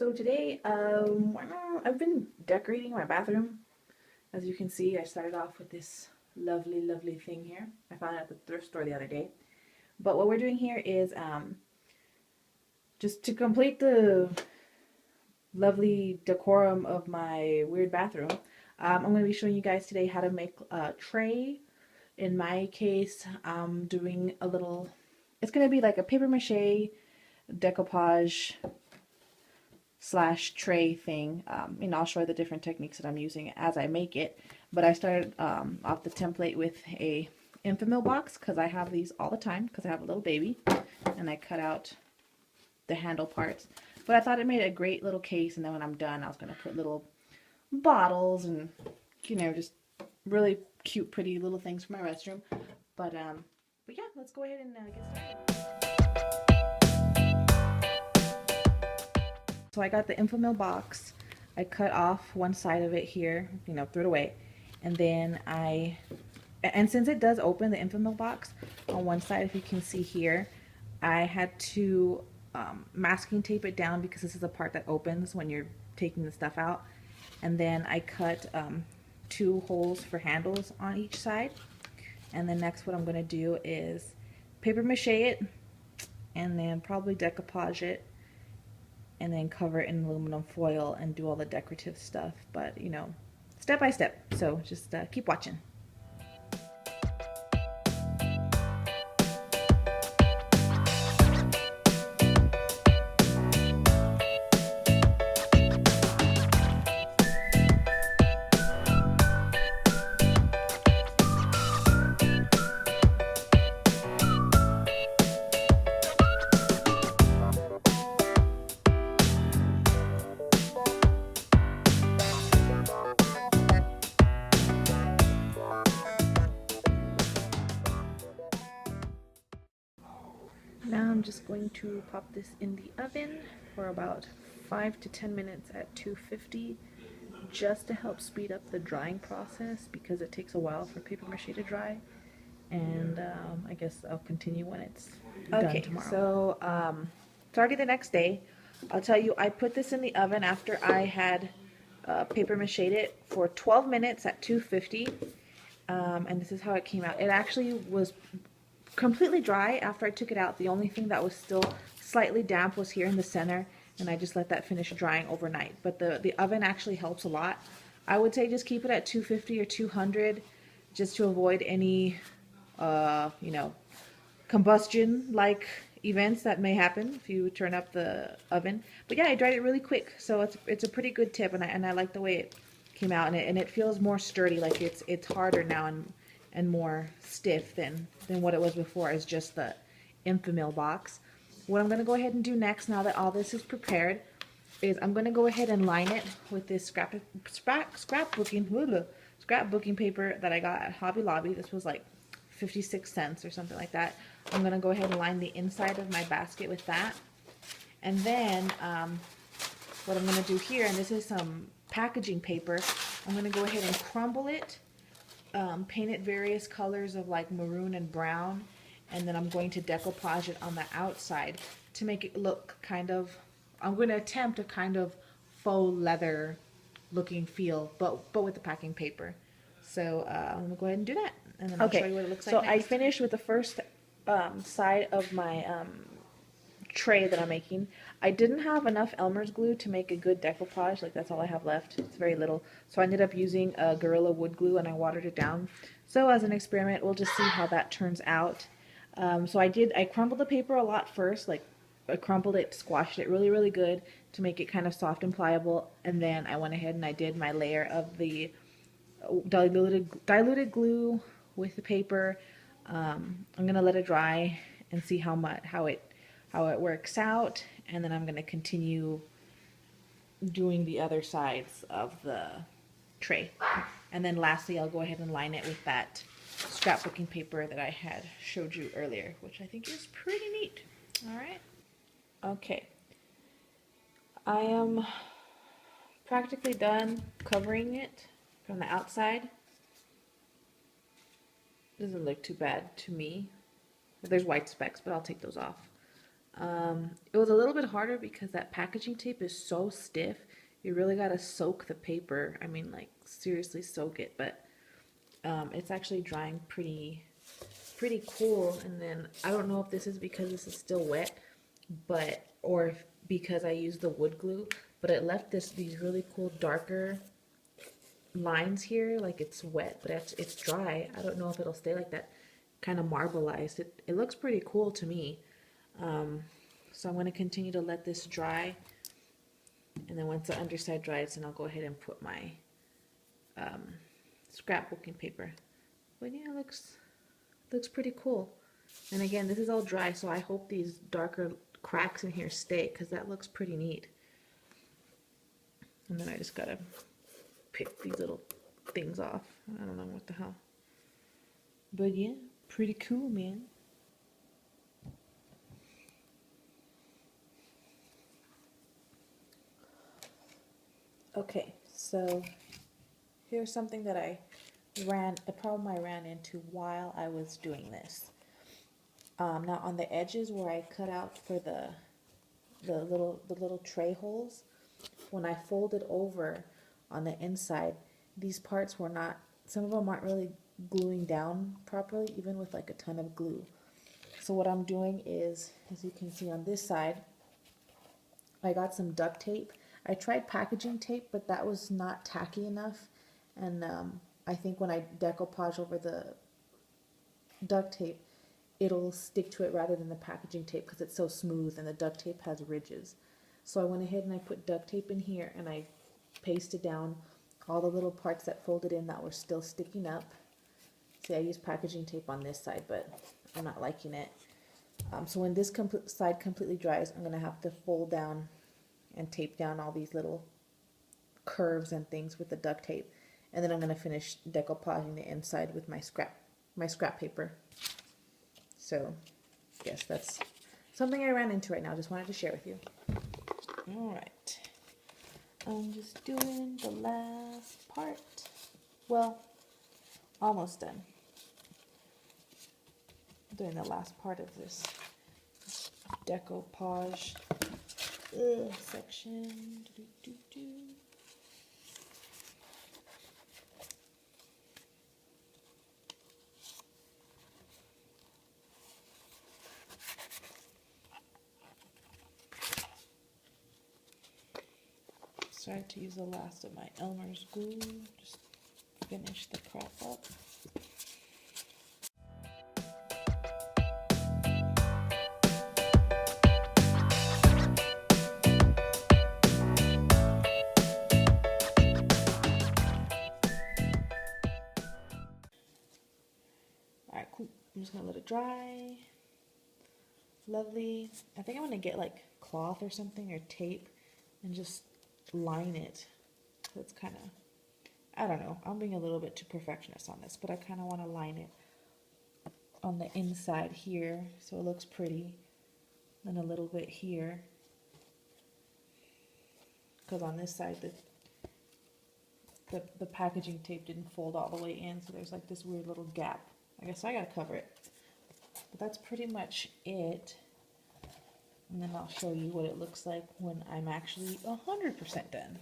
So today, I've been decorating my bathroom. As you can see, I started off with this lovely, lovely thing here. I found it at the thrift store the other day. But what we're doing here is just to complete the lovely decorum of my weird bathroom. I'm going to be showing you guys today how to make a tray. In my case, I'm doing a little, it's going to be like a papier-mâché decoupage slash tray thing. And I'll show you the different techniques that I'm using as I make it. But I started off the template with a infamil box because I have these all the time because I have a little baby, and I cut out the handle parts. But I thought it made a great little case, and then when I'm done, I was going to put little bottles and, you know, just really cute, pretty little things for my restroom. But yeah, let's go ahead and get started. So I got the infamil box. I cut off one side of it here, you know, threw it away. And then and since it does open, the infamil box, on one side, if you can see here, I had to masking tape it down because this is the part that opens when you're taking the stuff out. And then I cut 2 holes for handles on each side. And then next what I'm going to do is papier-mâché it, and then probably decoupage it, and then cover it in aluminum foil and do all the decorative stuff. But, you know, step by step. So just keep watching. Now I'm just going to pop this in the oven for about 5 to 10 minutes at 250 just to help speed up the drying process because it takes a while for papier-mâché to dry. And I guess I'll continue when it's done tomorrow. So it's already the next day. I'll tell you, I put this in the oven after I had papier-mâchéed it for 12 minutes at 250. And this is how it came out. It actually was completely dry after I took it out. The only thing that was still slightly damp was here in the center, and I just let that finish drying overnight. But the oven actually helps a lot. I would say just keep it at 250 or 200 just to avoid any you know, combustion like events that may happen if you turn up the oven. But yeah, I dried it really quick, so it's a pretty good tip, and I like the way it came out, and it feels more sturdy, like it's harder now and more stiff than what it was before as just the infamil box. What I'm going to go ahead and do next, now that all this is prepared, is I'm going to go ahead and line it with this scrapbooking paper that I got at Hobby Lobby. This was like 56 cents or something like that. I'm going to go ahead and line the inside of my basket with that. And then what I'm going to do here, and this is some packaging paper, I'm going to go ahead and crumble it, paint it various colors of like maroon and brown, and then I'm going to decoupage it on the outside to make it look kind of, I'm going to attempt a kind of faux leather looking feel, but with the packing paper. So I'm going to go ahead and do that, and then I'll show you what it looks like next. So I finished with the first side of my tray that I'm making. I didn't have enough Elmer's glue to make a good decoupage, like that's all I have left. It's very little. So I ended up using a Gorilla wood glue, and I watered it down. So as an experiment, we'll just see how that turns out. So I crumbled the paper a lot first, like I crumbled it, squashed it really, really good to make it kind of soft and pliable, and then I went ahead and I did my layer of the diluted glue with the paper. I'm gonna let it dry and see how it works out, and then I'm going to continue doing the other sides of the tray. And then lastly, I'll go ahead and line it with that scrapbooking paper that I had showed you earlier, which I think is pretty neat. All right. Okay. I am practically done covering it from the outside. Doesn't look too bad to me. There's white specks, but I'll take those off. It was a little bit harder because that packaging tape is so stiff. You really gotta soak the paper. I mean, like seriously soak it. But it's actually drying pretty cool. And then I don't know if this is because this is still wet, but or if because I used the wood glue, but it left these really cool darker lines here, like it's wet, but it's dry. I don't know if it'll stay like that, kind of marbleized. It looks pretty cool to me. So I'm going to continue to let this dry, and then once the underside dries, then I'll go ahead and put my scrapbooking paper. But yeah, it looks pretty cool. And again, this is all dry, so I hope these darker cracks in here stay, because that looks pretty neat. And then I just gotta pick these little things off. I don't know what the hell. But yeah, pretty cool, man. Okay, so here's something that a problem I ran into while I was doing this. Now on the edges where I cut out for the little tray holes, when I folded over on the inside, these parts were not, some of them aren't really gluing down properly, even with like a ton of glue. So what I'm doing is, as you can see on this side, I got some duct tape. I tried packaging tape, but that was not tacky enough. And I think when I decoupage over the duct tape, it'll stick to it rather than the packaging tape because it's so smooth and the duct tape has ridges. So I went ahead and I put duct tape in here and I pasted down all the little parts that folded in that were still sticking up. See, I used packaging tape on this side, but I'm not liking it. So when this side completely dries, I'm going to have to fold down and tape down all these little curves and things with the duct tape. And then I'm going to finish decoupaging the inside with my scrap paper. So, yes, that's something I ran into right now. Just wanted to share with you. All right. I'm just doing the last part. Well, almost done. Doing the last part of this decoupage section. Started to use the last of my Elmer's glue. Just finish the crap up. Alright, cool. I'm just gonna let it dry. Lovely. I think I'm gonna get like cloth or something or tape and just line it. So it's kind of, I don't know, I'm being a little bit too perfectionist on this, but I kind of want to line it on the inside here so it looks pretty, and a little bit here, because on this side the packaging tape didn't fold all the way in, so there's like this weird little gap. I guess I gotta cover it, but that's pretty much it. And then I'll show you what it looks like when I'm actually 100% done.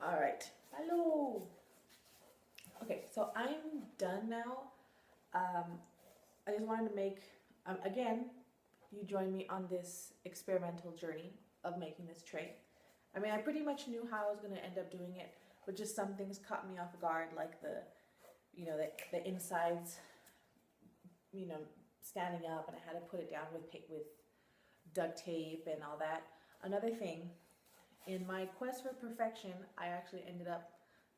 All right, hello. Okay, so I'm done now. I just wanted to make, again, you join me on this experimental journey of making this tray. I mean, I pretty much knew how I was going to end up doing it, but just some things caught me off guard, like the insides, standing up, and I had to put it down with duct tape and all that. Another thing, in my quest for perfection, I actually ended up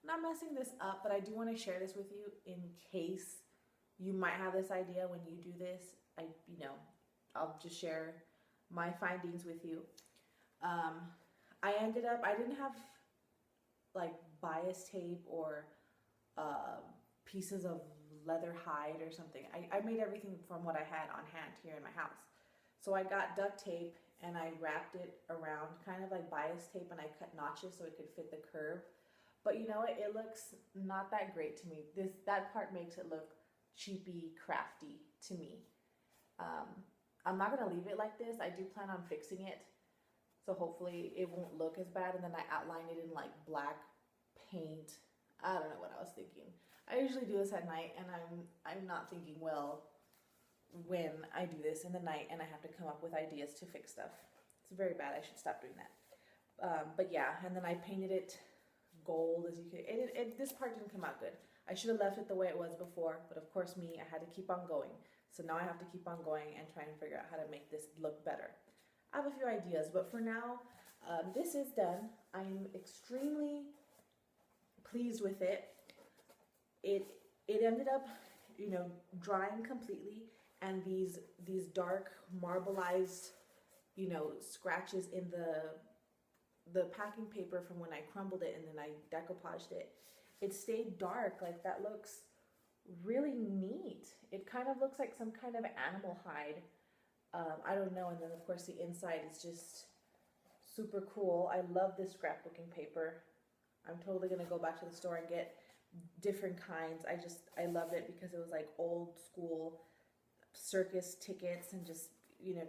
not messing this up, but I do want to share this with you in case you might have this idea when you do this. I'll just share my findings with you. I didn't have like bias tape or pieces of leather hide or something. I made everything from what I had on hand here in my house. So I got duct tape and I wrapped it around, kind of like bias tape, and I cut notches so it could fit the curve. But you know what? It looks not that great to me. That part makes it look cheapy, crafty to me. I'm not gonna leave it like this. I do plan on fixing it, so hopefully it won't look as bad. And then I outline it in like black paint. I don't know what I was thinking. I usually do this at night, and I'm not thinking well when I do this in the night, and I have to come up with ideas to fix stuff. It's very bad. I should stop doing that. But yeah, and then I painted it gold, as you can. This part didn't come out good. I should have left it the way it was before, but of course me, I had to keep on going. So now I have to keep on going and try and figure out how to make this look better. I have a few ideas, but for now, this is done. I'm extremely pleased with it. It ended up, drying completely, and these dark marbleized, scratches in the packing paper from when I crumbled it and then I decoupaged it. It stayed dark. Like, that looks really neat. It kind of looks like some kind of animal hide. I don't know. And then of course the inside is just super cool. I love this scrapbooking paper. I'm totally gonna go back to the store and get different kinds. I loved it because it was like old school circus tickets and just,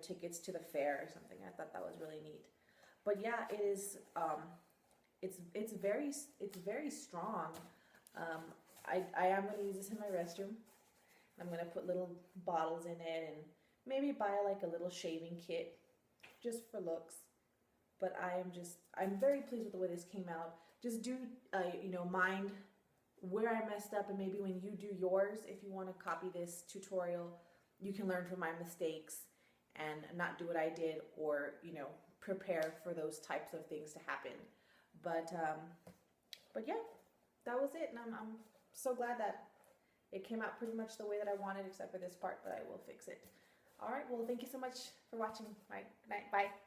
tickets to the fair or something. I thought that was really neat. But yeah, it is. It's very strong. I am going to use this in my restroom. I'm going to put little bottles in it and maybe buy like a little shaving kit just for looks. But I'm very pleased with the way this came out. Just do mind where I messed up, and maybe when you do yours, if you want to copy this tutorial, you can learn from my mistakes and not do what I did, or prepare for those types of things to happen. But yeah, that was it, and I'm so glad that it came out pretty much the way that I wanted, except for this part, but I will fix it. All right, well, thank you so much for watching. All right, good night, bye.